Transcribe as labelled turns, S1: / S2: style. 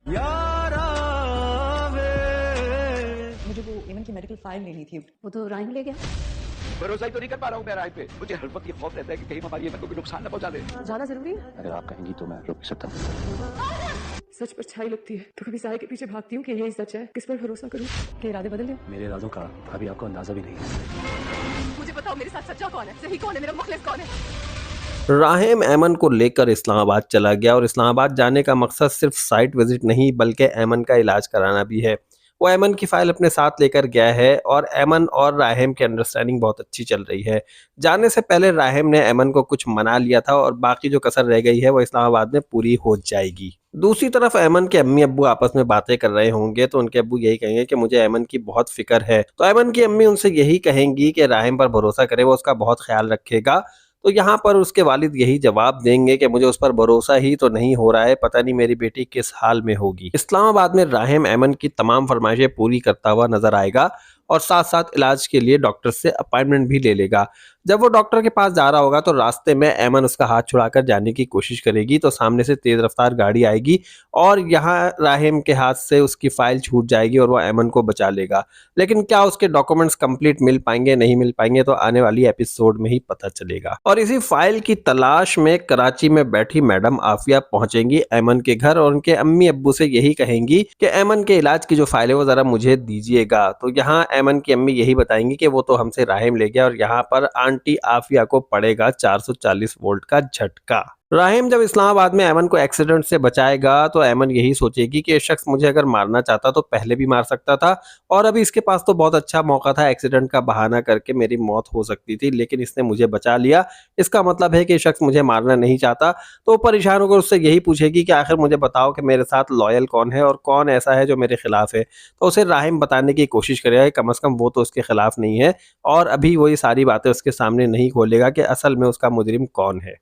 S1: मुझे वो एमन की मेडिकल फाइल लेनी थी, वो तो राहिम ले गया।
S2: भरोसा ही तो नहीं कर पा रहा हूँ मैं राय पे। मुझे हर वक्त ये खौफ रहता है कि कहीं हमारी एमन को भी नुकसान न पहुंचा दे।
S1: ज्यादा जरूरी है।
S2: अगर आप कहेंगी तो मैं रोक सकता हूँ।
S1: सच पर छाई लगती है तो कभी साए के पीछे भागती हूँ कि यही सच है, किस पर भरोसा करूँ कि इरादे बदल दूं।
S2: मेरे इरादों का अभी आपको अंदाजा भी नहीं है।
S1: मुझे बताओ मेरे साथ सच्चा कौन है, सही कौन है, मेरा मुखलिस कौन है।
S3: राहिम ऐमन को लेकर इस्लामाबाद चला गया और इस्लामाबाद जाने का मकसद सिर्फ साइट विजिट नहीं बल्कि ऐमन का इलाज कराना भी है। वो ऐमन की फाइल अपने साथ लेकर गया है और ऐमन और राहिम की अंडरस्टैंडिंग बहुत अच्छी चल रही है। जाने से पहले राहिम ने ऐमन को कुछ मना लिया था और बाकी जो कसर रह गई है वो इस्लामाबाद में पूरी हो जाएगी। दूसरी तरफ ऐमन के अम्मी अब्बू आपस में बातें कर रहे होंगे तो उनके अब्बू यही कहेंगे कि मुझे ऐमन की बहुत फिक्र है, तो ऐमन की अम्मी उनसे यही कहेंगी कि राहिम पर भरोसा करे, वो उसका बहुत ख्याल रखेगा। तो यहाँ पर उसके वालिद यही जवाब देंगे कि मुझे उस पर भरोसा ही तो नहीं हो रहा है, पता नहीं मेरी बेटी किस हाल में होगी। इस्लामाबाद में राहिम ऐमन की तमाम फरमाइशें पूरी करता हुआ नजर आएगा और साथ साथ इलाज के लिए डॉक्टर से अपॉइंटमेंट भी ले लेगा। जब वो डॉक्टर के पास जा रहा होगा तो रास्ते में ऐमन उसका हाथ छुड़ाकर जाने की कोशिश करेगी तो सामने से तेज रफ्तार गाड़ी आएगी और यहाँ राहिम के हाथ से उसकी फाइल छूट जाएगी और वो ऐमन को बचा लेगा। लेकिन क्या उसके डॉक्यूमेंट्स कंप्लीट मिल पाएंगे नहीं मिल पाएंगे तो आने वाली एपिसोड में ही पता चलेगा। और इसी फाइल की तलाश में कराची में बैठी मैडम आफिया पहुंचेंगी ऐमन के घर और उनके अम्मी अब्बू से यही कहेंगी कि ऐमन के इलाज की जो फाइल है वो जरा मुझे दीजिएगा। तो यहाँ ऐमन की अम्मी यही बताएंगी कि वो तो हमसे राहिम ले गया और यहाँ पर आंटी आफिया को पड़ेगा 440 वोल्ट का झटका। राहिम जब इस्लामाबाद में ऐमन को एक्सीडेंट से बचाएगा तो ऐमन यही सोचेगी कि ये शख्स मुझे अगर मारना चाहता तो पहले भी मार सकता था और अभी इसके पास तो बहुत अच्छा मौका था, एक्सीडेंट का बहाना करके मेरी मौत हो सकती थी लेकिन इसने मुझे बचा लिया, इसका मतलब है कि ये शख्स मुझे मारना नहीं चाहता। तो वो परेशान होकर उससे यही पूछेगी कि आखिर मुझे बताओ कि मेरे साथ लॉयल कौन है और कौन ऐसा है जो मेरे खिलाफ है। तो उसे राहिम बताने की कोशिश करेगा कि कम से कम वो तो उसके खिलाफ नहीं है और अभी वो ये सारी बातें उसके सामने नहीं खोलेगा कि असल में उसका मुजरिम कौन है।